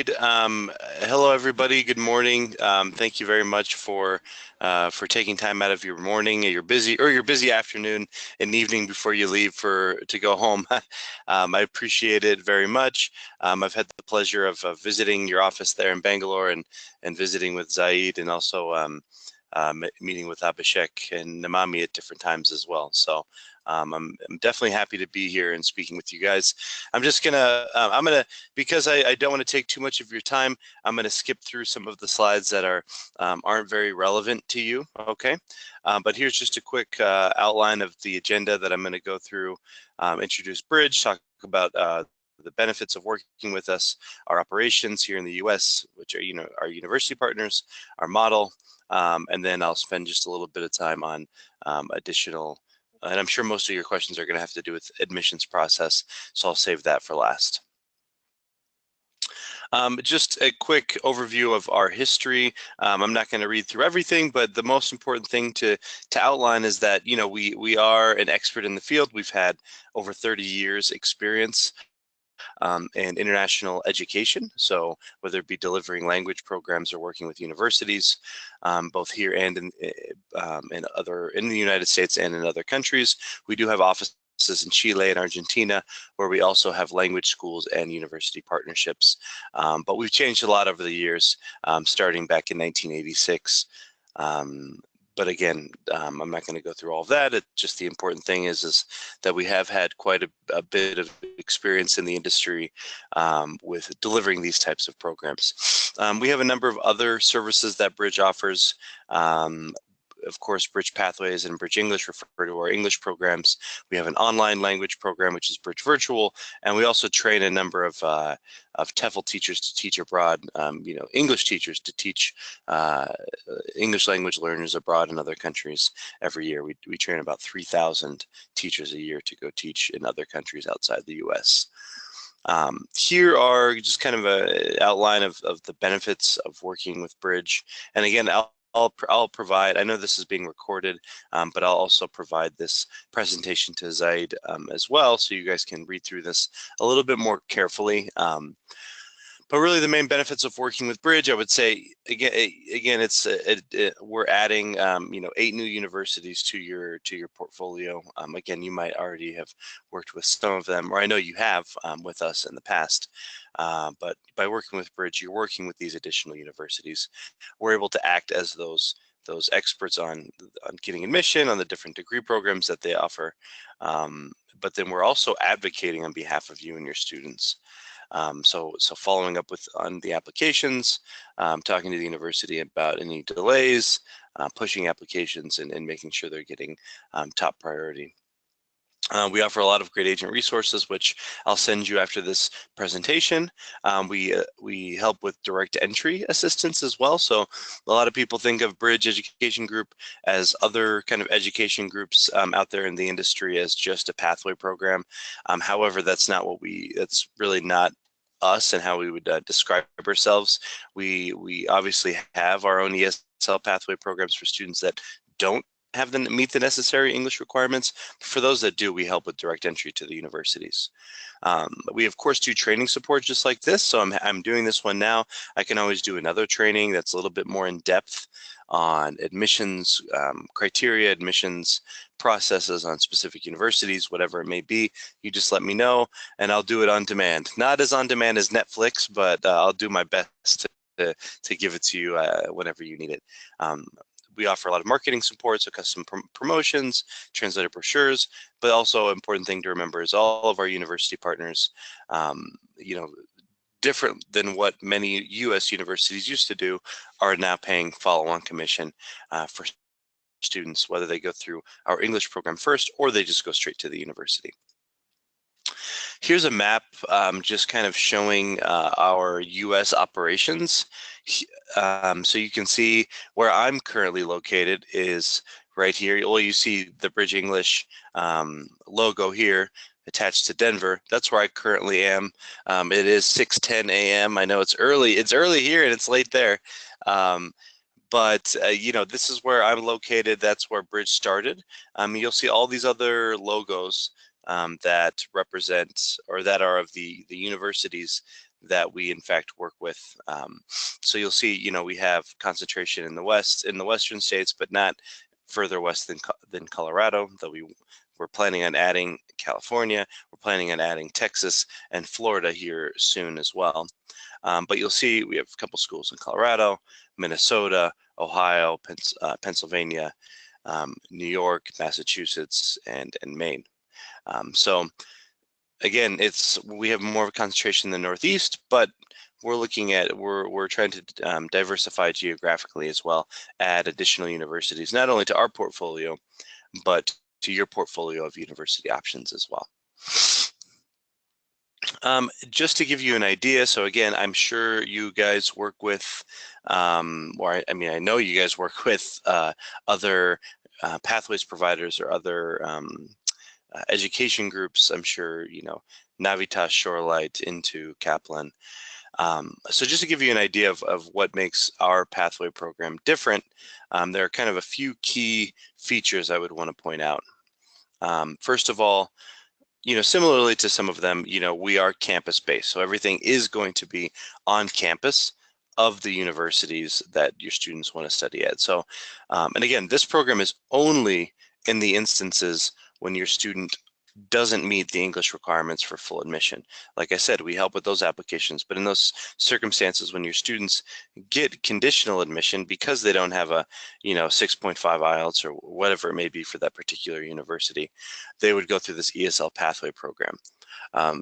Hello, everybody. Good morning. Thank you very much for taking time out of your morning, or your busy afternoon and evening before you leave to go home. I appreciate it very much. I've had the pleasure of visiting your office there in Bangalore and visiting with Zaid, and also meeting with Abhishek and Namami at different times as well. So I'm definitely happy to be here and speaking with you guys. Because I don't want to take too much of your time, I'm gonna skip through some of the slides that aren't very relevant to you, okay? But here's just a quick outline of the agenda that I'm gonna go through, introduce Bridge, talk about the benefits of working with us, our operations here in the US, which are, our university partners, our model, and then I'll spend just a little bit of time on additional, and I'm sure most of your questions are going to have to do with admissions process, so I'll save that for last. Just a quick overview of our history. I'm not going to read through everything, but the most important thing to outline is that we are an expert in the field. We've had over 30 years experience and international education. So whether it be delivering language programs or working with universities, both here and in the United States and in other countries. We do have offices in Chile and Argentina, where we also have language schools and university partnerships. But we've changed a lot over the years, starting back in 1986. But again, I'm not going to go through all of that. Just the important thing is that we have had quite a bit of experience in the industry with delivering these types of programs. We have a number of other services that Bridge offers. Of course, Bridge Pathways and Bridge English refer to our English programs. We have an online language program, which is Bridge Virtual, and we also train a number of TEFL teachers to teach abroad, English teachers to teach English language learners abroad in other countries every year. We train about 3,000 teachers a year to go teach in other countries outside the US. Here are just kind of an outline of the benefits of working with Bridge. And again, I'll provide, I know this is being recorded, but I'll also provide this presentation to Zaid as well, so you guys can read through this a little bit more carefully. But really, the main benefits of working with Bridge, I would say, again, we're adding 8 new universities to your portfolio. Again, you might already have worked with some of them, or I know you have with us in the past. But by working with Bridge, you're working with these additional universities. We're able to act as those experts on getting admission, on the different degree programs that they offer. But then we're also advocating on behalf of you and your students. So following up on the applications, talking to the university about any delays, pushing applications and making sure they're getting top priority. We offer a lot of great agent resources, which I'll send you after this presentation. We help with direct entry assistance as well. So a lot of people think of Bridge Education Group as other kind of education groups out there in the industry as just a pathway program. However, that's really not us and how we would describe ourselves. We obviously have our own ESL pathway programs for students that don't meet the necessary English requirements. For those that do, we help with direct entry to the universities. We of course do training support just like this. So I'm doing this one now. I can always do another training that's a little bit more in depth on admissions criteria, admissions processes on specific universities, whatever it may be. You just let me know and I'll do it on demand. Not as on demand as Netflix, but I'll do my best to give it to you whenever you need it. We offer a lot of marketing support, so custom promotions, translated brochures, but also an important thing to remember is all of our university partners, different than what many US universities used to do, are now paying follow-on commission for students, whether they go through our English program first or they just go straight to the university. Here's a map just kind of showing our US operations. So you can see where I'm currently located is right here. Well, you see the Bridge English logo here attached to Denver. That's where I currently am. It is 6:10 a.m. I know it's early. It's early here and it's late there. But this is where I'm located. That's where Bridge started. You'll see all these other logos that represent or that are of the universities that we in fact work with. So you'll see, you know, we have concentration in the West, in the Western states, but not further west than Colorado, though we're planning on adding California, we're planning on adding Texas and Florida here soon as well. But you'll see we have a couple schools in Colorado, Minnesota, Ohio, Pennsylvania, New York, Massachusetts, and Maine. So again, we have more of a concentration in the Northeast, but we're trying to diversify geographically as well, add additional universities, not only to our portfolio, but to your portfolio of university options as well. Just to give you an idea, so again, I'm sure you guys work with, or I mean, I know you guys work with other pathways providers or other education groups. I'm sure, you know, Navitas, Shorelight, Into, Kaplan. So just to give you an idea of what makes our pathway program different, there are kind of a few key features I would want to point out. First of all, you know, similarly to some of them, you know, we are campus-based, so everything is going to be on campus of the universities that your students want to study at. So, and again, this program is only in the instances when your student doesn't meet the English requirements for full admission. Like I said, we help with those applications, but in those circumstances when your students get conditional admission because they don't have a, you know, 6.5 IELTS or whatever it may be for that particular university, they would go through this ESL pathway program.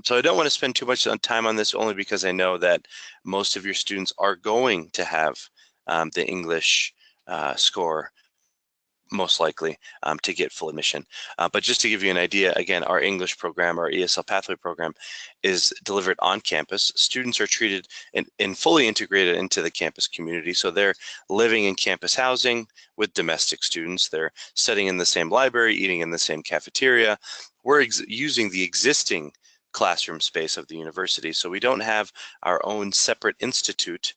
So I don't want to spend too much time on this, only because I know that most of your students are going to have the English score most likely to get full admission. But just to give you an idea, again, our English program, our ESL pathway program, is delivered on campus. Students are treated and fully integrated into the campus community. So they're living in campus housing with domestic students. They're studying in the same library, eating in the same cafeteria. We're using the existing classroom space of the university. So we don't have our own separate institute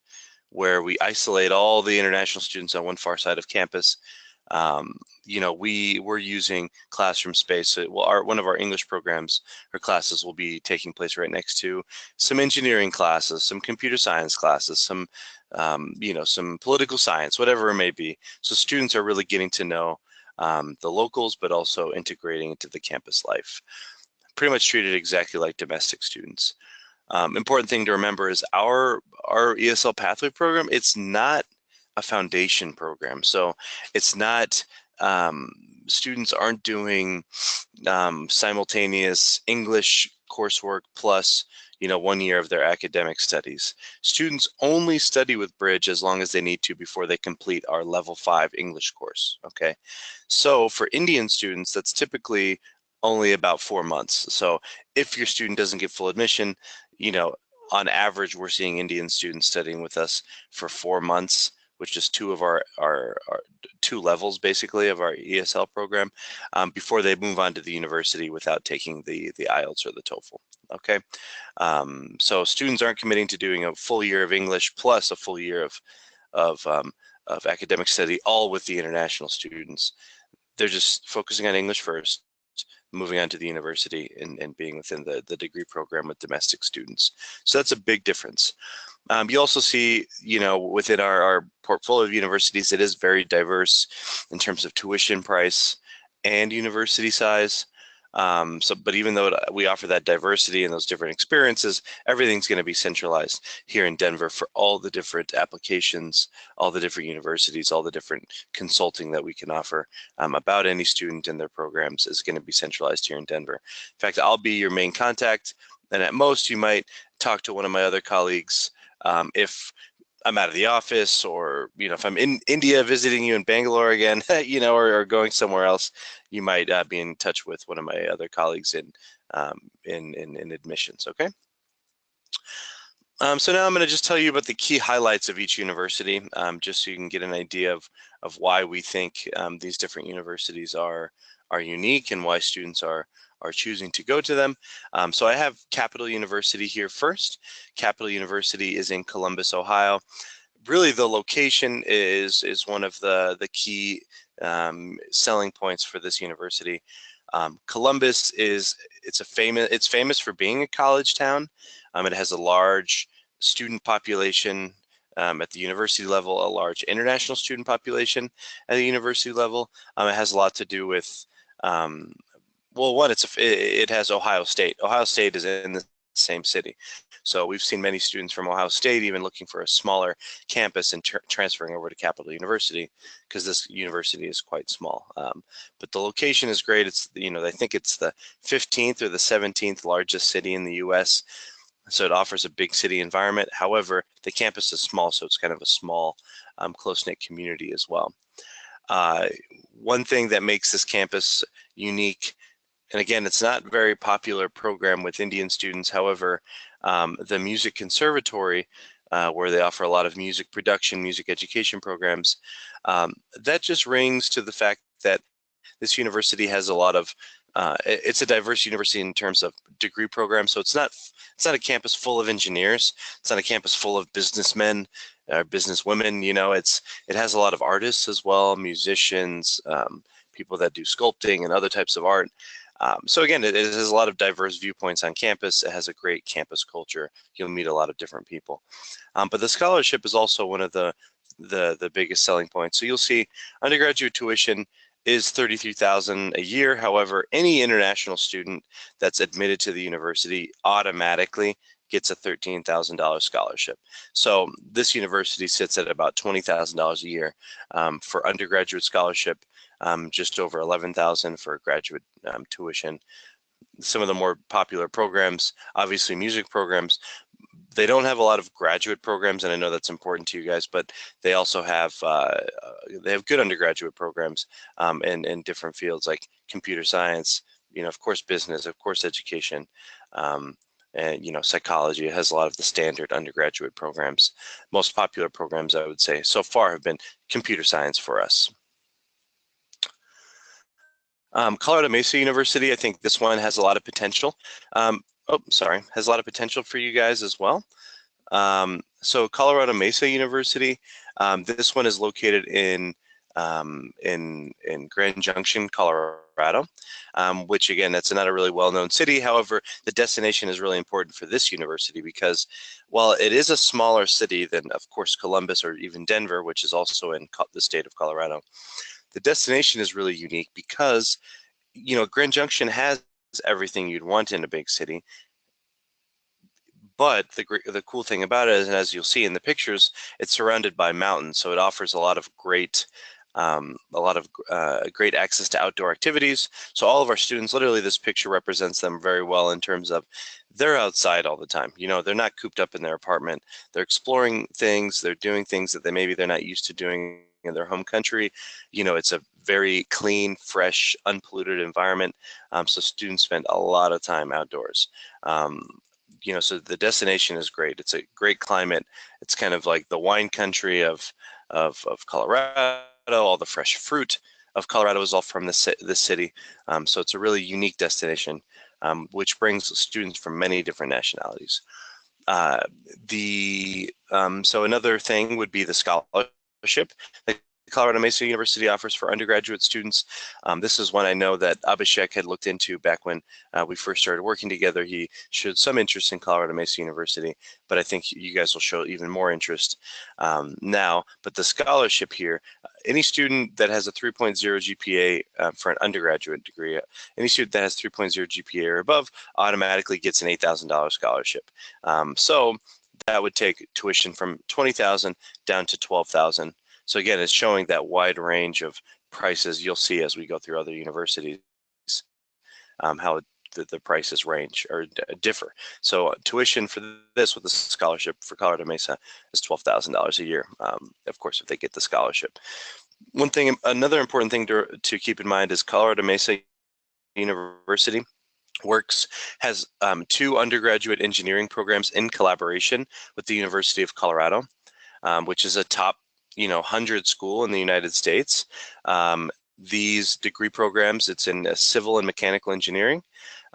where we isolate all the international students on one far side of campus. You know, we're using classroom space. One of our English programs or classes will be taking place right next to some engineering classes, some computer science classes, some, you know, some political science, whatever it may be. So students are really getting to know the locals, but also integrating into the campus life. Pretty much treated exactly like domestic students. Important thing to remember is our ESL pathway program, it's not a foundation program. So it's not, students aren't doing simultaneous English coursework plus, you know, 1 year of their academic studies. Students only study with Bridge as long as they need to before they complete our level 5 English course, okay? So for Indian students, that's typically only about 4 months. So if your student doesn't get full admission, you know, on average, we're seeing Indian students studying with us for 4 months, which is two of our 2 levels basically of our ESL program, before they move on to the university without taking the IELTS or the TOEFL. Okay, so students aren't committing to doing a full year of English plus a full year of academic study, all with the international students. They're just focusing on English first, moving on to the university and being within the degree program with domestic students. So that's a big difference. You also see, you know, within our portfolio of universities, it is very diverse in terms of tuition price and university size. But even though we offer that diversity and those different experiences, everything's going to be centralized here in Denver for all the different applications, all the different universities, all the different consulting that we can offer about any student and their programs is going to be centralized here in Denver. In fact, I'll be your main contact, and at most you might talk to one of my other colleagues if I'm out of the office, or, you know, if I'm in India visiting you in Bangalore again, you know, or going somewhere else, you might be in touch with one of my other colleagues in admissions. Okay. So now I'm going to just tell you about the key highlights of each university, just so you can get an idea of why we think these different universities are unique and why students are choosing to go to them. So I have Capital University here first. Capital University is in Columbus, Ohio. Really, the location is one of the key selling points for this university. Columbus it's famous for being a college town. It has a large student population at the university level, a large international student population at the university level. It has a lot to do with, well, one, it has Ohio State. Ohio State is in the same city. So we've seen many students from Ohio State even looking for a smaller campus and transferring over to Capital University because this university is quite small. But the location is great. It's, I think it's the 15th or the 17th largest city in the US. So it offers a big city environment. However, the campus is small, so it's kind of a small, close-knit community as well. One thing that makes this campus unique, and again, it's not a very popular program with Indian students. However, the Music Conservatory, where they offer a lot of music production, music education programs, that just rings to the fact that this university has a lot of, it's a diverse university in terms of degree programs. So it's not a campus full of engineers. It's not a campus full of businessmen or businesswomen. It has a lot of artists as well, musicians, people that do sculpting and other types of art. So again, it has a lot of diverse viewpoints on campus. It has a great campus culture. You'll meet a lot of different people. But the scholarship is also one of the biggest selling points. So you'll see undergraduate tuition is $33,000 a year. However, any international student that's admitted to the university automatically gets a $13,000 scholarship. So this university sits at about $20,000 a year for undergraduate scholarship, just over $11,000 for graduate tuition. Some of the more popular programs, obviously music programs, they don't have a lot of graduate programs, and I know that's important to you guys, but they also have good undergraduate programs in different fields like computer science, of course business, of course education, and psychology. It has a lot of the standard undergraduate programs. Most popular programs, I would say, so far have been computer science for us. Colorado Mesa University, I think this one has a lot of potential. Has a lot of potential for you guys as well. So Colorado Mesa University, this one is located in Grand Junction, Colorado, which again, that's not a really well-known city. However, the destination is really important for this university because while it is a smaller city than, of course, Columbus or even Denver, which is also in the state of Colorado, the destination is really unique because, Grand Junction has everything you'd want in a big city. But the cool thing about it is, and as you'll see in the pictures, it's surrounded by mountains, so it offers a lot of great great access to outdoor activities. So all of our students, literally this picture represents them very well in terms of they're outside all the time. They're not cooped up in their apartment. They're exploring things. They're doing things that maybe they're not used to doing in their home country. It's a very clean, fresh, unpolluted environment. So students spend a lot of time outdoors. So the destination is great. It's a great climate. It's kind of like the wine country of Colorado. All the fresh fruit of Colorado is all from this city. So it's a really unique destination, which brings students from many different nationalities. So another thing would be the scholarship that Colorado Mesa University offers for undergraduate students. This is one I know that Abhishek had looked into back when we first started working together. He showed some interest in Colorado Mesa University, but I think you guys will show even more interest now. But the scholarship here, any student that has a 3.0 GPA for an undergraduate degree, any student that has 3.0 GPA or above automatically gets an $8,000 scholarship. So that would take tuition from $20,000 down to $12,000. So again, it's showing that wide range of prices you'll see as we go through other universities, how the prices range or differ. So tuition for this with the scholarship for Colorado Mesa is $12,000 a year, of course, if they get the scholarship. Another important thing to keep in mind is Colorado Mesa University has two undergraduate engineering programs in collaboration with the University of Colorado, which is a top 100 school in the United States. These degree programs, it's in civil and mechanical engineering.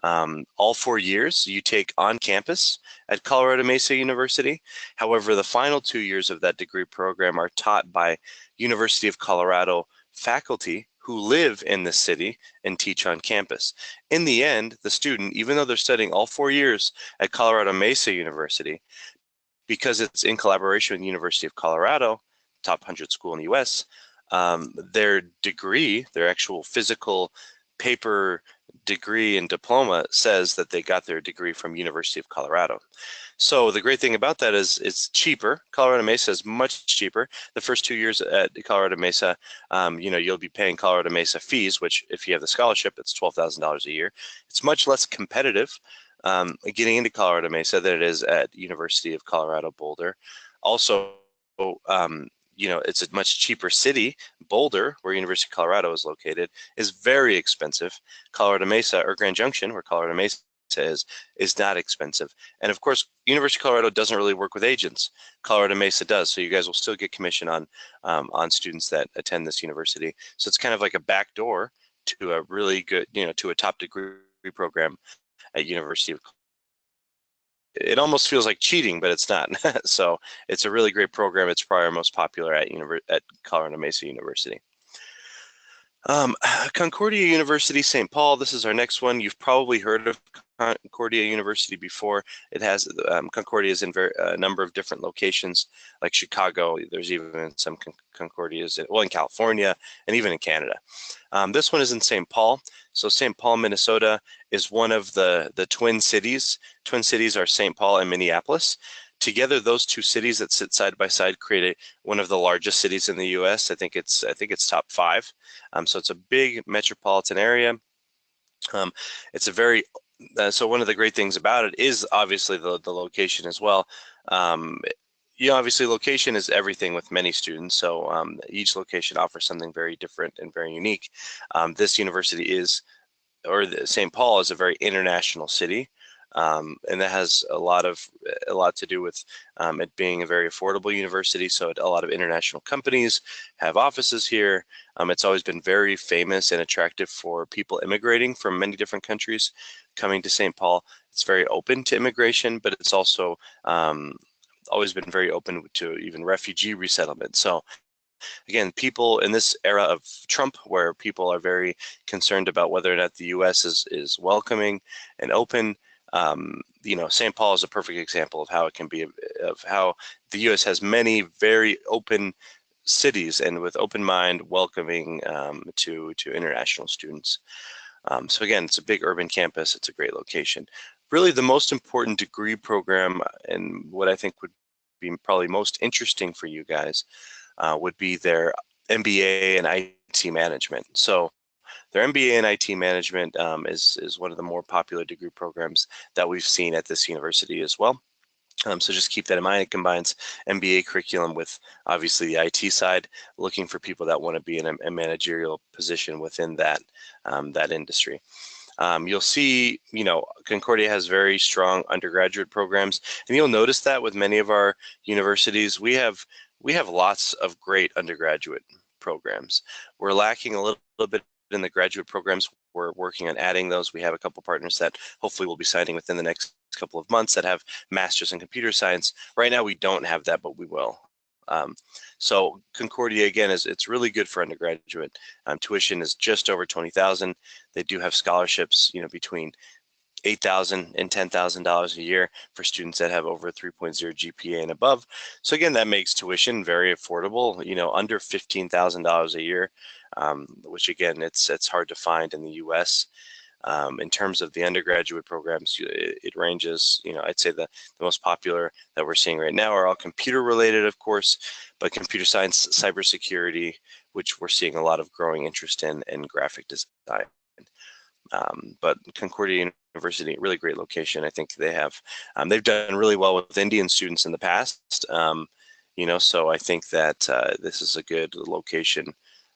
All 4 years you take on campus at Colorado Mesa University. However, the final 2 years of that degree program are taught by University of Colorado faculty who live in the city and teach on campus. In the end, the student, even though they're studying all 4 years at Colorado Mesa University, because it's in collaboration with the University of Colorado, top 100 school in the US, their degree, their actual physical paper degree and diploma says that they got their degree from University of Colorado. So the great thing about that is it's cheaper. Colorado Mesa is much cheaper. The first 2 years at Colorado Mesa, you'll be paying Colorado Mesa fees, which if you have the scholarship, it's $12,000 a year. It's much less competitive getting into Colorado Mesa than it is at University of Colorado Boulder. Also, it's a much cheaper city. Boulder, where University of Colorado is located, is very expensive. Colorado Mesa, or Grand Junction, where Colorado Mesa is not expensive. And of course, University of Colorado doesn't really work with agents. Colorado Mesa does, so you guys will still get commission on students that attend this university. So it's kind of like a back door to a really good, to a top degree program at University of Colorado. It almost feels like cheating, but it's not. So it's a really great program. It's probably our most popular at Colorado Mesa University. Concordia University, St. Paul. This is our next one. You've probably heard of Concordia University before. It has Concordia is in a number of different locations, like Chicago. There's even some Concordias in California and even in Canada. This one is in St. Paul. So St. Paul, Minnesota is one of the twin cities. Twin cities are St. Paul and Minneapolis. Together, those two cities that sit side by side create one of the largest cities in the U.S. I think it's top 5. So it's a big metropolitan area. It's a very so one of the great things about it is obviously the location as well. Obviously location is everything with many students. So each location offers something very different and very unique. This university St. Paul is a very international city. And that has a lot to do with it being a very affordable university. So a lot of international companies have offices here. It's always been very famous and attractive for people immigrating from many different countries coming to St. Paul. It's very open to immigration, but it's also always been very open to even refugee resettlement. So again, people in this era of Trump, where people are very concerned about whether or not the U.S. is welcoming and open, St. Paul is a perfect example of how it can be, of how the U.S. has many very open cities and with open mind, welcoming to international students. So again, it's a big urban campus. It's a great location. Really, the most important degree program, and what I think would be probably most interesting for you guys, would be their MBA in IT management. So their MBA in IT management is one of the more popular degree programs that we've seen at this university as well. So just keep that in mind. It combines MBA curriculum with obviously the IT side, looking for people that want to be in a managerial position within that industry. You'll see, Concordia has very strong undergraduate programs, and you'll notice that with many of our universities, we have lots of great undergraduate programs. We're lacking a little bit in the graduate programs. We're working on adding those. We have a couple partners that hopefully we'll be signing within the next couple of months that have masters in computer science. Right now we don't have that, but we will. So Concordia, again, it's really good for undergraduate. Tuition is just over $20,000. They do have scholarships, between $8,000 and $10,000 a year for students that have over a 3.0 GPA and above. So again, that makes tuition very affordable, under $15,000 a year, which again, it's hard to find in the US. In terms of the undergraduate programs, it ranges, I'd say the most popular that we're seeing right now are all computer related, of course, but computer science, cybersecurity, which we're seeing a lot of growing interest in, and graphic design. But Concordia University, really great location. I think they've done really well with Indian students in the past. So I think that this is a good location.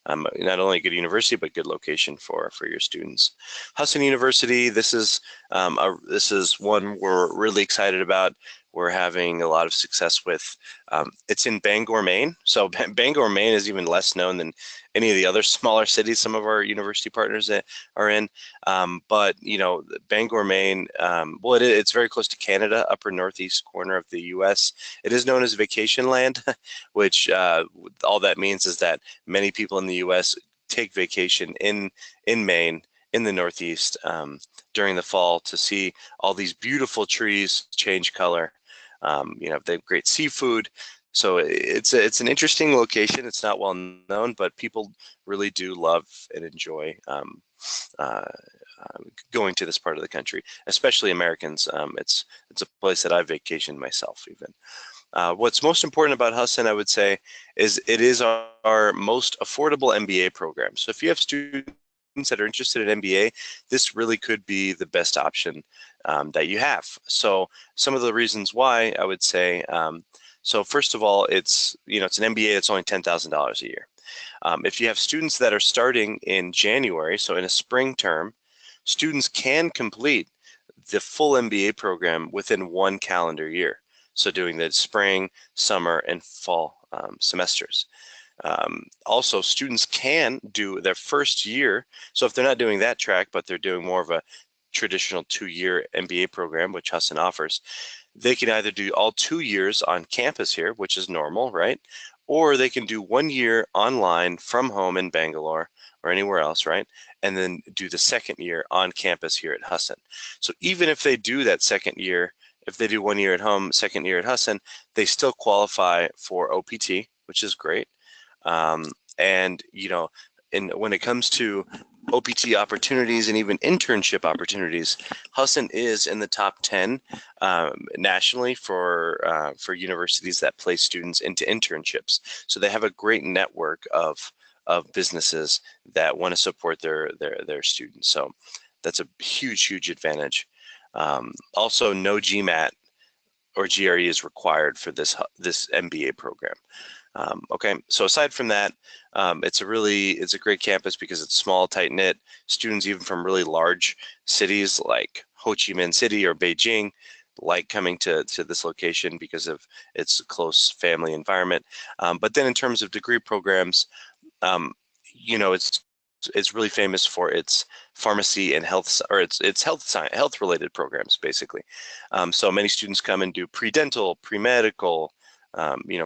Not only a good university, but good location for your students. Hudson University, this is one we're really excited about. We're having a lot of success with. It's in Bangor, Maine. So Bangor, Maine is even less known than any of the other smaller cities some of our university partners that are in. But Bangor, Maine, it's very close to Canada, upper northeast corner of the U.S. It is known as vacation land, which all that means is that many people in the U.S. take vacation in Maine, in the Northeast, during the fall to see all these beautiful trees change color. You know, they have great seafood. So it's an interesting location. It's not well known, but people really do love and enjoy uh, going to this part of the country, especially Americans. It's a place that I vacationed myself even. What's most important about Hudson, I would say, is it is our most affordable MBA program. So if you have students that are interested in MBA, this really could be the best option that you have. So some of the reasons why I would say, so first of all, it's an MBA. It's only $10,000 a year. If you have students that are starting in January, so in a spring term, students can complete the full MBA program within 1 calendar year. So doing the spring, summer, and fall semesters. Also, students can do their first year. So if they're not doing that track, but they're doing more of a traditional 2-year MBA program, which Hudson offers, they can either do all 2 years on campus here, which is normal, right? Or they can do 1 year online from home in Bangalore or anywhere else, right? And then do the second year on campus here at Hudson. So even if they do that second year, if they do 1 year at home, second year at Hudson, they still qualify for OPT, which is great. And when it comes to OPT opportunities and even internship opportunities, Hudson is in the top 10 nationally for universities that place students into internships. So they have a great network of businesses that want to support their students. So that's a huge advantage. Also, no GMAT or GRE is required for this MBA program. Okay, so aside from that, it's a great campus because it's small, tight knit. Students even from really large cities like Ho Chi Minh City or Beijing like coming to this location because of its close family environment. But then in terms of degree programs, um, it's really famous for its pharmacy and health, or its health science, health related programs basically. So many students come and do pre-dental, pre-medical,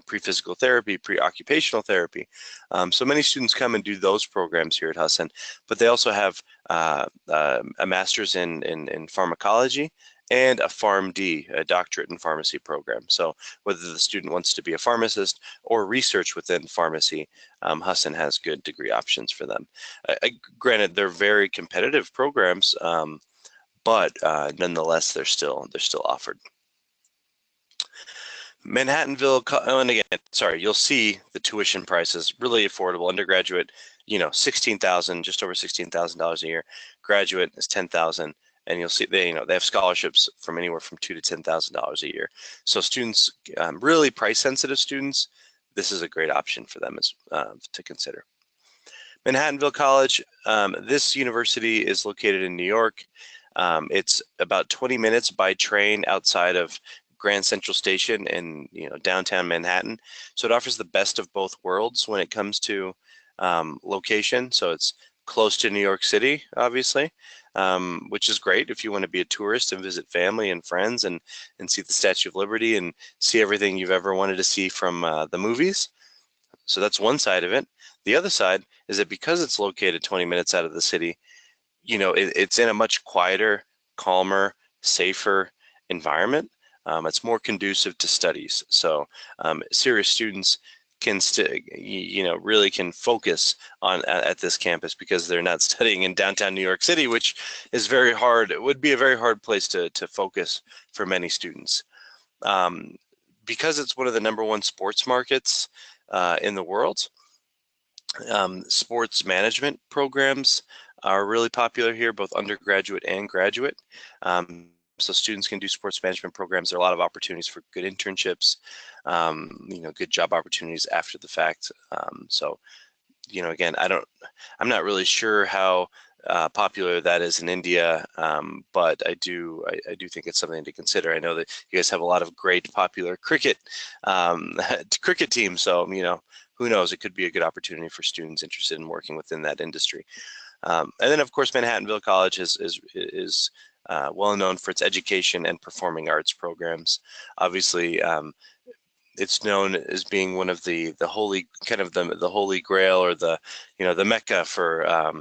pre-physical therapy, pre-occupational therapy. So many students come and do those programs here at Hudson, but they also have a master's in pharmacology and a PharmD, a doctorate in pharmacy program. So whether the student wants to be a pharmacist or research within pharmacy, Hudson has good degree options for them. Granted, they're very competitive programs, but nonetheless, they're still offered. Manhattanville, and again, sorry, you'll see the tuition prices really affordable. Undergraduate, just over $16,000 a year. Graduate is $10,000, and you'll see they have scholarships from anywhere from $2,000 to $10,000 a year. So students, really price sensitive students, this is a great option for them to consider. Manhattanville College, this university is located in New York. It's about 20 minutes by train outside of Grand Central Station in downtown Manhattan. So it offers the best of both worlds when it comes to location. So it's close to New York City, obviously, which is great if you want to be a tourist and visit family and friends and see the Statue of Liberty and see everything you've ever wanted to see from the movies. So that's one side of it. The other side is that because it's located 20 minutes out of the city, it's in a much quieter, calmer, safer environment. It's more conducive to studies. So serious students can really can focus on at this campus because they're not studying in downtown New York City, which is very hard. It would be a very hard place to focus for many students. Because it's one of the #1 sports markets in the world, sports management programs are really popular here, both undergraduate and graduate. So students can do sports management programs. There are a lot of opportunities for good internships, good job opportunities after the fact. So, again, I'm not really sure how popular that is in India, but I do think it's something to consider. I know that you guys have a lot of great popular cricket cricket teams, so who knows? It could be a good opportunity for students interested in working within that industry. And then, of course, Manhattanville College is well known for its education and performing arts programs. Obviously, it's known as being one of the holy kind of the holy grail, or the the Mecca for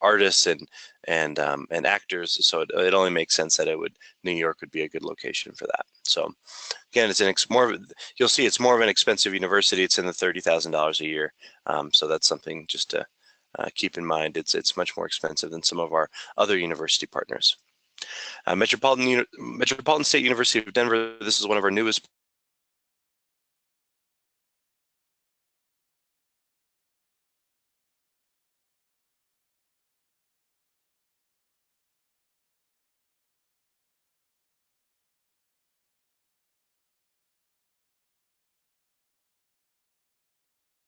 artists and actors. So it only makes sense that New York would be a good location for that. So again, it's you'll see it's more of an expensive university. It's in the $30,000 a year. So that's something just to keep in mind. It's much more expensive than some of our other university partners. Metropolitan State University of Denver. This is one of our newest.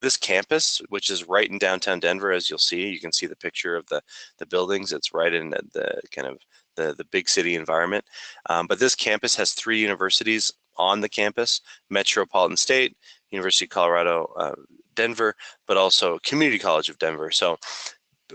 This campus, which is right in downtown Denver, as you'll see, you can see the picture of the buildings. It's right in the kind of the big city environment. But this campus has 3 universities on the campus: Metropolitan State, University of Colorado, Denver, but also Community College of Denver. So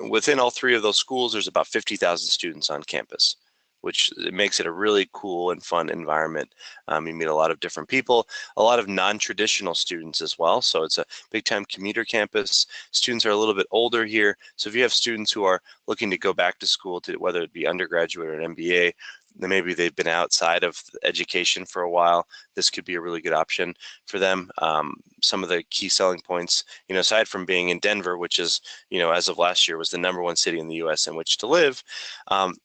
within all 3 of those schools, there's about 50,000 students on campus, which makes it a really cool and fun environment. You meet a lot of different people, a lot of non-traditional students as well. So it's a big time commuter campus. Students are a little bit older here. So if you have students who are looking to go back to school, to whether it be undergraduate or an MBA, then maybe they've been outside of education for a while, this could be a really good option for them. Some of the key selling points, aside from being in Denver, which is, as of last year was the #1 city in the US in which to live,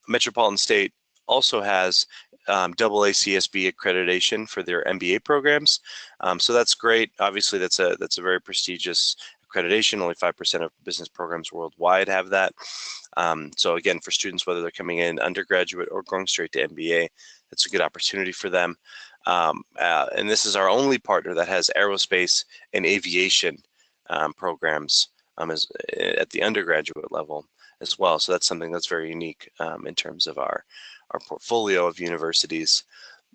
Metropolitan State also has AACSB accreditation for their MBA programs. So that's great. Obviously, that's a very prestigious accreditation. Only 5% of business programs worldwide have that. So again, for students, whether they're coming in undergraduate or going straight to MBA, it's a good opportunity for them. And this is our only partner that has aerospace and aviation programs at the undergraduate level as well. So that's something that's very unique in terms of our portfolio of universities.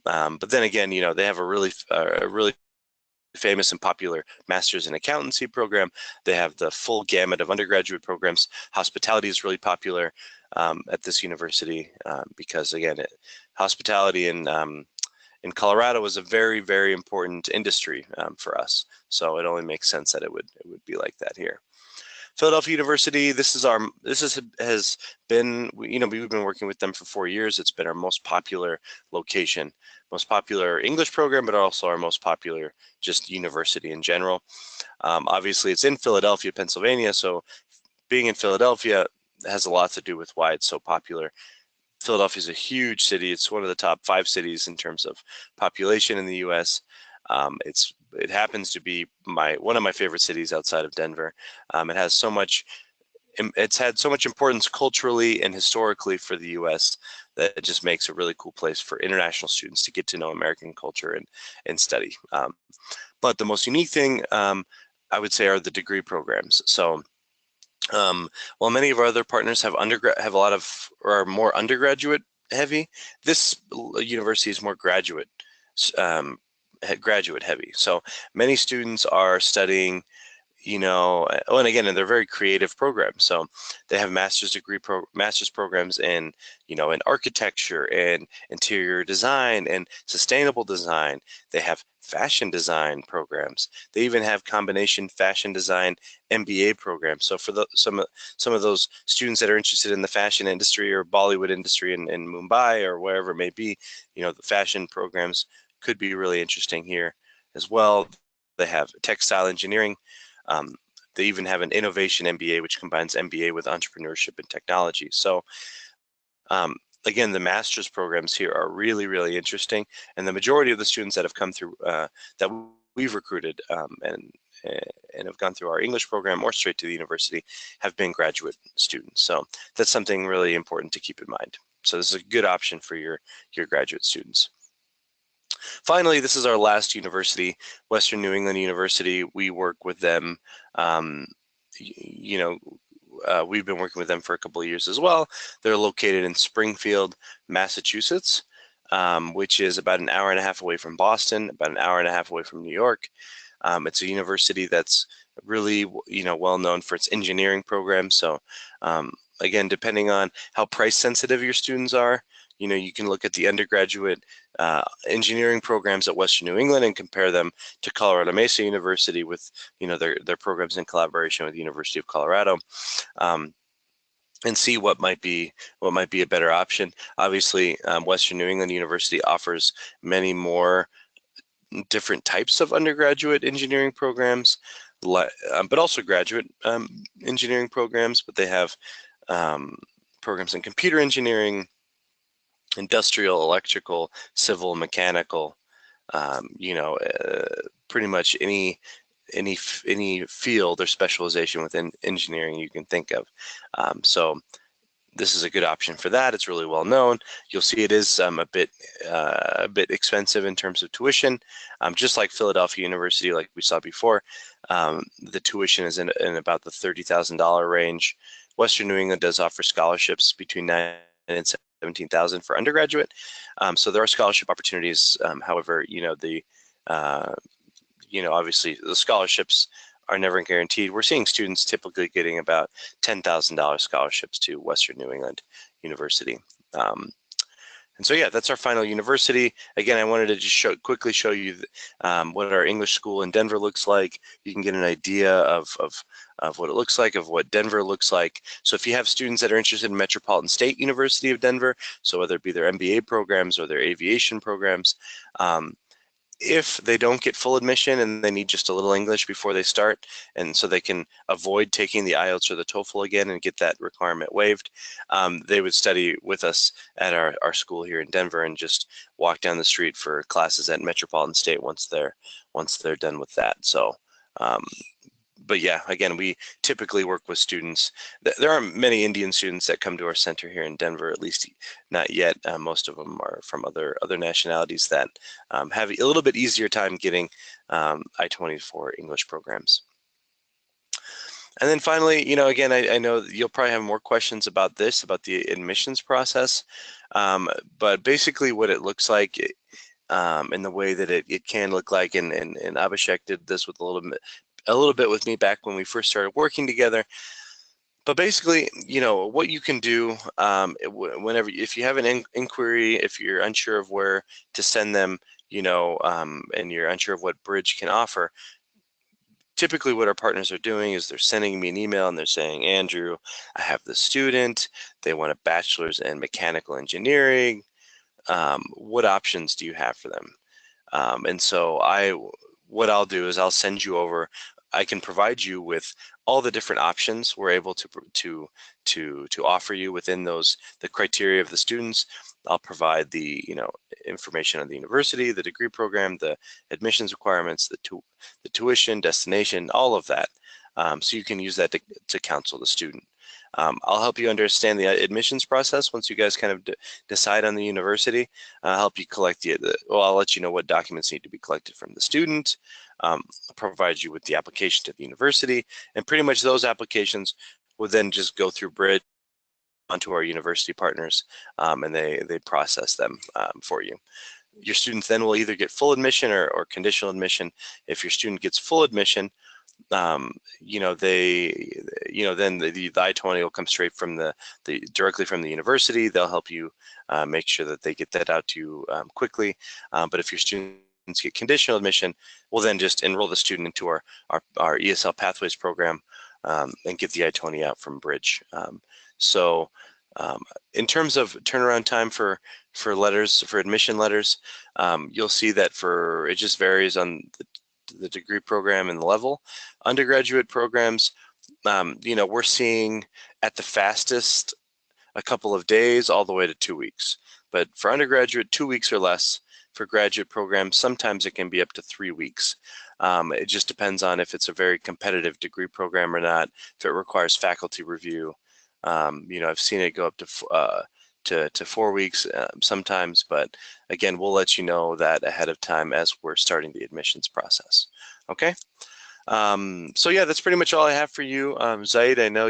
But then again, they have a really famous and popular master's in accountancy program. They have the full gamut of undergraduate programs. Hospitality is really popular at this university because, again, hospitality in Colorado is a very, very important industry for us. So it only makes sense that it would be like that here. Philadelphia University, has been, we've been working with them for 4 years. It's been our most popular location, most popular English program, but also our most popular just university in general. Obviously, it's in Philadelphia, Pennsylvania, so being in Philadelphia has a lot to do with why it's so popular. Philadelphia is a huge city. It's one of the top 5 cities in terms of population in the US. It happens to be one of my favorite cities outside of Denver. It's had so much importance culturally and historically for the US that it just makes a really cool place for international students to get to know American culture and study. But the most unique thing, I would say, are the degree programs. So while many of our other partners have a lot of, or are more undergraduate heavy, this university is more graduate heavy. So many students are studying, and again, and they're very creative programs. So they have master's programs in, in architecture and interior design and sustainable design. They have fashion design programs. They even have combination fashion design MBA programs. So for some of those students that are interested in the fashion industry or Bollywood industry in Mumbai or wherever it may be, the fashion programs could be really interesting here as well. They have textile engineering. They even have an innovation MBA, which combines MBA with entrepreneurship and technology. So again, the master's programs here are really, really interesting. And the majority of the students that have come through, that we've recruited and have gone through our English program or straight to the university, have been graduate students. So that's something really important to keep in mind. So this is a good option for your graduate students. Finally, this is our last university, Western New England University. We work with them, we've been working with them for a couple of years as well. They're located in Springfield, Massachusetts, which is about an hour and a half away from Boston, about an hour and a half away from New York. It's a university that's really, well known for its engineering program. So again, depending on how price sensitive your students are, you can look at the undergraduate engineering programs at Western New England and compare them to Colorado Mesa University with, their programs in collaboration with the University of Colorado. And see what might be a better option. Obviously, Western New England University offers many more different types of undergraduate engineering programs, but also graduate engineering programs. But they have programs in computer engineering, industrial, electrical, civil, mechanical. Pretty much any field or specialization within engineering you can think of. So this is a good option for that. It's really well known. You'll see it is a bit expensive in terms of tuition, just like Philadelphia University, like we saw before. The tuition is in about the $30,000 range. Western New England does offer scholarships between $9,000 and $17,000 for undergraduate. So there are scholarship opportunities. However, obviously the scholarships are never guaranteed. We're seeing students typically getting about $10,000 scholarships to Western New England University. And so, yeah, that's our final university. Again, I wanted to just quickly show you what our English school in Denver looks like. You can get an idea of what it looks like, of what Denver looks like. So if you have students that are interested in Metropolitan State University of Denver, so whether it be their MBA programs or their aviation programs, if they don't get full admission and they need just a little English before they start, and so they can avoid taking the IELTS or the TOEFL again and get that requirement waived, they would study with us at our school here in Denver and just walk down the street for classes at Metropolitan State once they're done with that. So but yeah, again, we typically work with students. There aren't many Indian students that come to our center here in Denver, at least not yet. Most of them are from other nationalities that have a little bit easier time getting I-24 English programs. And then finally, again, I know you'll probably have more questions about this, about the admissions process, but basically what it looks like and the way that it can look like, and Abhishek did this with a little bit with me back when we first started working together. But basically, what you can do if you have an inquiry, if you're unsure of where to send them, and you're unsure of what Bridge can offer, typically what our partners are doing is they're sending me an email and they're saying, Andrew, I have this student, they want a bachelor's in mechanical engineering. What options do you have for them? And so what I'll do is I'll send you over. I can provide you with all the different options we're able to offer you within the criteria of the students. I'll provide the information on the university, the degree program, the admissions requirements, the tuition, destination, all of that. So you can use that to counsel the student. I'll help you understand the admissions process once you guys kind of decide on the university. I'll help you collect I'll let you know what documents need to be collected from the student. I'll provide you with the application to the university, and pretty much those applications will then just go through Bridge onto our university partners, and they process them for you. Your students then will either get full admission or conditional admission. If your student gets full admission, then the I-20 will come straight from directly from the university. They'll help you make sure that they get that out to you quickly. But if your students get conditional admission, we'll then just enroll the student into our ESL Pathways program and get the I-20 out from Bridge. In terms of turnaround time for admission letters, you'll see that it just varies on the degree program and the level. Undergraduate programs, we're seeing at the fastest a couple of days all the way to 2 weeks. But for undergraduate, 2 weeks or less. For graduate programs, sometimes it can be up to 3 weeks. It just depends on if it's a very competitive degree program or not, if it requires faculty review. I've seen it go up to 4 weeks sometimes, but again, we'll let you know that ahead of time as we're starting the admissions process. Okay. So yeah, that's pretty much all I have for you. Zaid, I know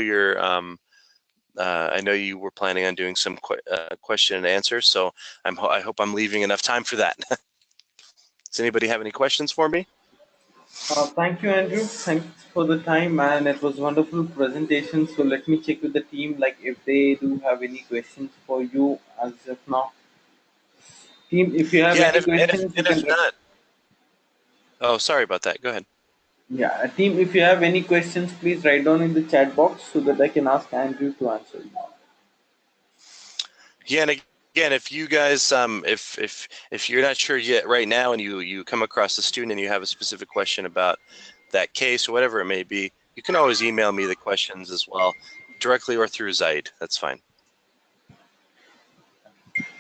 I know you were planning on doing some question and answer, so I hope I'm leaving enough time for that. Does anybody have any questions for me? Thank you, Andrew. Thanks for the time, and it was wonderful presentation. So let me check with the team, like if they do have any questions for you. As of now, Team, if you have Yeah, any questions, you and can. if not, oh, sorry about that. Go ahead. Yeah, team, if you have any questions, please write down in the chat box so that I can ask Andrew to answer you. Yeah, and again, if you guys, if you're not sure yet right now, and you come across a student and you have a specific question about that case or whatever it may be, you can always email me the questions as well, directly or through Zaid. That's fine.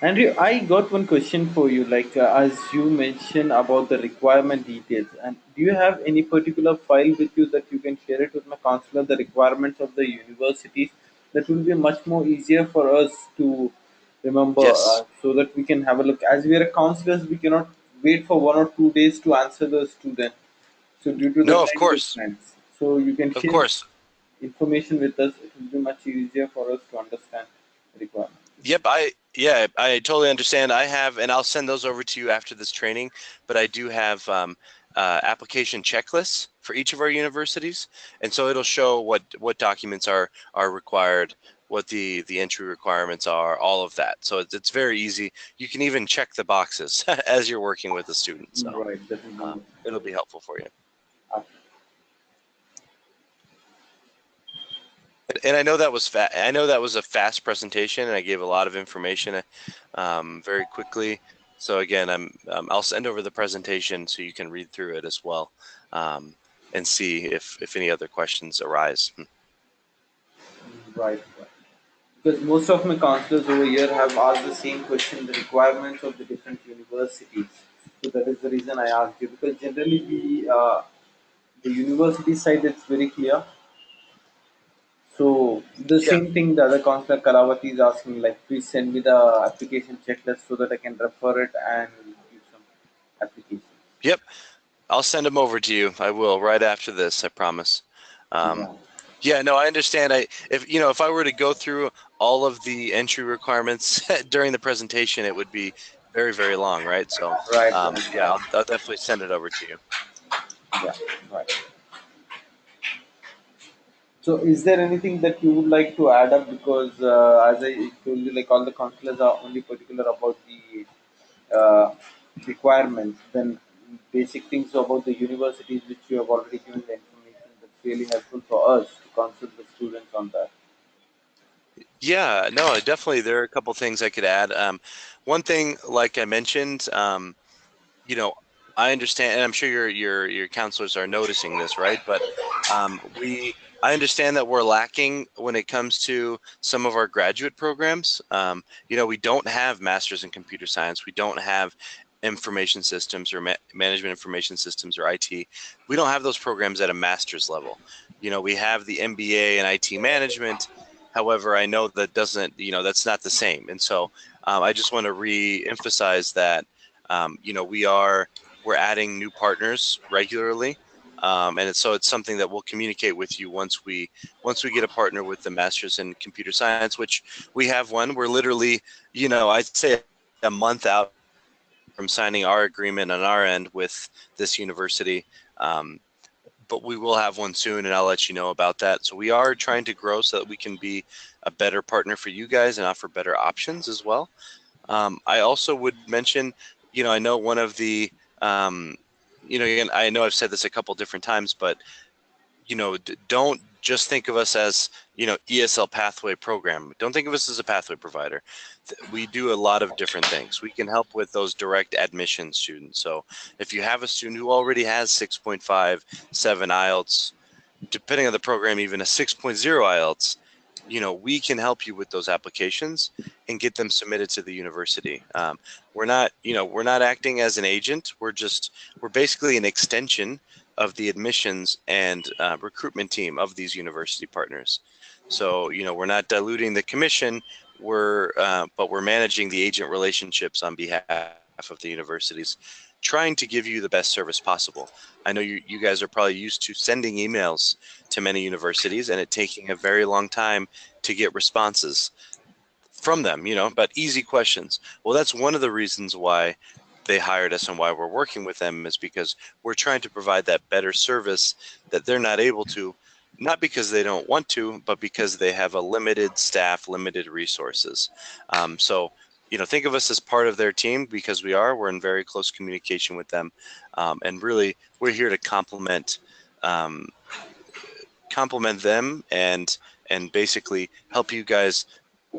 Andrew, I got one question for you. Like, as you mentioned about the requirement details, and do you have any particular file with you that you can share it with my counselor, the requirements of the universities? That will be much more easier for us to remember, Yes. so that we can have a look. As we are counselors, we cannot wait for 1 or 2 days to answer the student. So, due to the No, of time course, difference, so you can of share course. information with us. It will be much easier for us to understand the requirement. Yep, I totally understand. I have, and I'll send those over to you after this training. But I do have application checklists for each of our universities, and so it'll show what documents are required, what the entry requirements are, all of that. So it's very easy. You can even check the boxes as you're working with a student. So Right, that will be. it'll be helpful for you. And I know that was I know that was a fast presentation, and I gave a lot of information very quickly. So again, I'll send over the presentation so you can read through it as well, and see if any other questions arise. Right, right. Because most of my counselors over here have asked the same question, the requirements of the different universities. So that is the reason I asked you. Because generally the university side it's very clear. So the Yeah. same thing the other counselor Kalavati is asking, like please send me the application checklist so that I can refer it and give some applications. Yep. I'll send them over to you. I will right after this. I promise. Um, Yeah. yeah. No, I understand. If I were to go through all of the entry requirements during the presentation, it would be very, very long, right? So, Right, right, yeah, right. I'll definitely send it over to you. Yeah, right. So, is there anything that you would like to add up? Because as I told you, like all the counselors are only particular about the requirements. Then basic things about the universities, which you have already given the information, that's really helpful for us to counsel the students on that. Yeah, no, definitely. There are a couple things I could add. One thing, like I mentioned, you know, I understand, and I'm sure your counselors are noticing this, right? But I understand that we're lacking when it comes to some of our graduate programs. We don't have masters in computer science. We don't have information systems or management information systems or IT. We don't have those programs at a master's level. We have the MBA in IT management. However, I know that doesn't, that's not the same. And so I just want to re-emphasize that we're adding new partners regularly, so it's something that we'll communicate with you once we get a partner with the Masters in Computer Science, which we have one. We're literally, I'd say a month out from signing our agreement on our end with this university. But we will have one soon, and I'll let you know about that. So we are trying to grow so that we can be a better partner for you guys and offer better options as well. I also would mention, I know one of the, again, I know I've said this a couple different times, but don't just think of us as, ESL pathway program. Don't think of us as a pathway provider. We do a lot of different things. We can help with those direct admission students. So if you have a student who already has 6.5, 7 IELTS, depending on the program, even a 6.0 IELTS, we can help you with those applications and get them submitted to the university. We're not acting as an agent. We're basically an extension of the admissions and recruitment team of these university partners. So, we're not diluting the commission. But we're managing the agent relationships on behalf of the universities, trying to give you the best service possible. I know you guys are probably used to sending emails to many universities and it taking a very long time to get responses from them, but easy questions. Well, that's one of the reasons why they hired us and why we're working with them, is because we're trying to provide that better service that they're not able to, not because they don't want to, but because they have a limited staff, limited resources. So think of us as part of their team, because we're in very close communication with them. And really, we're here to um, complement them and basically help you guys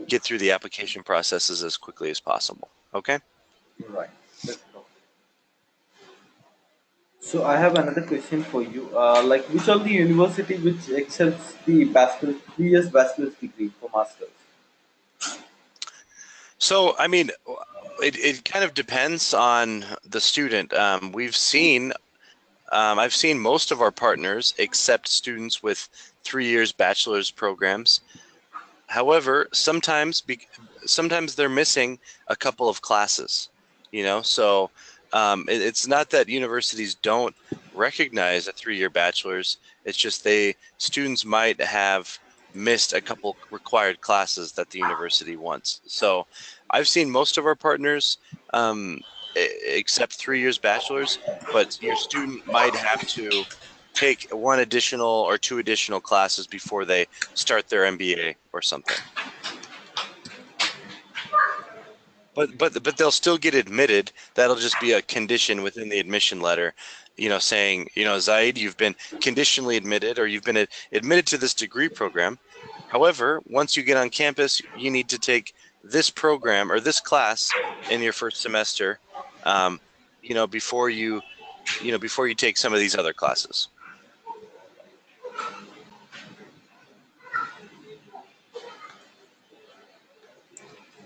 get through the application processes as quickly as possible. Okay? Right. That's perfect. So I have another question for you. Like, which of the university which accepts the bachelor 3 years bachelor's degree for masters? So, I mean, it kind of depends on the student. I've seen most of our partners accept students with 3 years bachelor's programs. However, sometimes they're missing a couple of classes, so it's not that universities don't recognize a 3-year bachelor's. It's just students might have missed a couple required classes that the university wants. So I've seen most of our partners accept 3 years bachelor's, but your student might have to take one additional or two additional classes before they start their MBA or something. But they'll still get admitted. That'll just be a condition within the admission letter, saying, Zaid, you've been conditionally admitted, or you've been admitted to this degree program. However, once you get on campus, you need to take this program or this class in your first semester, um, before you take some of these other classes.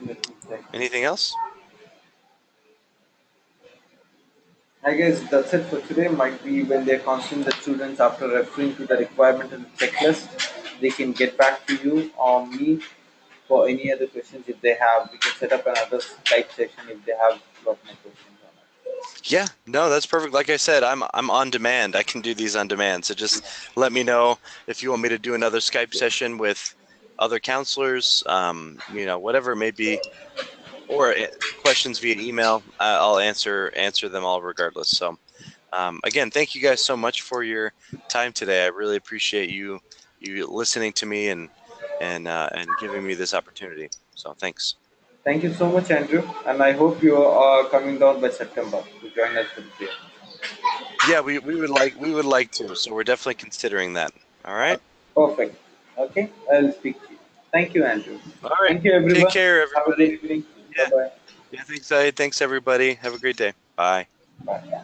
Let me check. Anything else? I guess that's it for today. Might be when they're consulting the students after referring to the requirement and the checklist, they can get back to you or me for any other questions if they have. We can set up another Skype session if they have a lot more questions on it. Yeah, no, that's perfect. Like I said, I'm on demand. I can do these on demand. So just let me know if you want me to do another Skype session with other counselors, whatever it may be, or questions via email. I'll answer them all regardless. So again, thank you guys so much for your time today. I really appreciate you listening to me and giving me this opportunity. So thanks. Thank you so much, Andrew, and I hope you are coming down by September to join us for the day. Yeah, we would like to. So we're definitely considering that. All right. Perfect. Okay, I'll speak to you. Thank you, Andrew. All right. Thank you, Take everyone. care, Have a good everybody. evening. Bye Yeah. bye. Yeah. Thanks, Zaid. Thanks, everybody. Have a great day. Bye. Bye.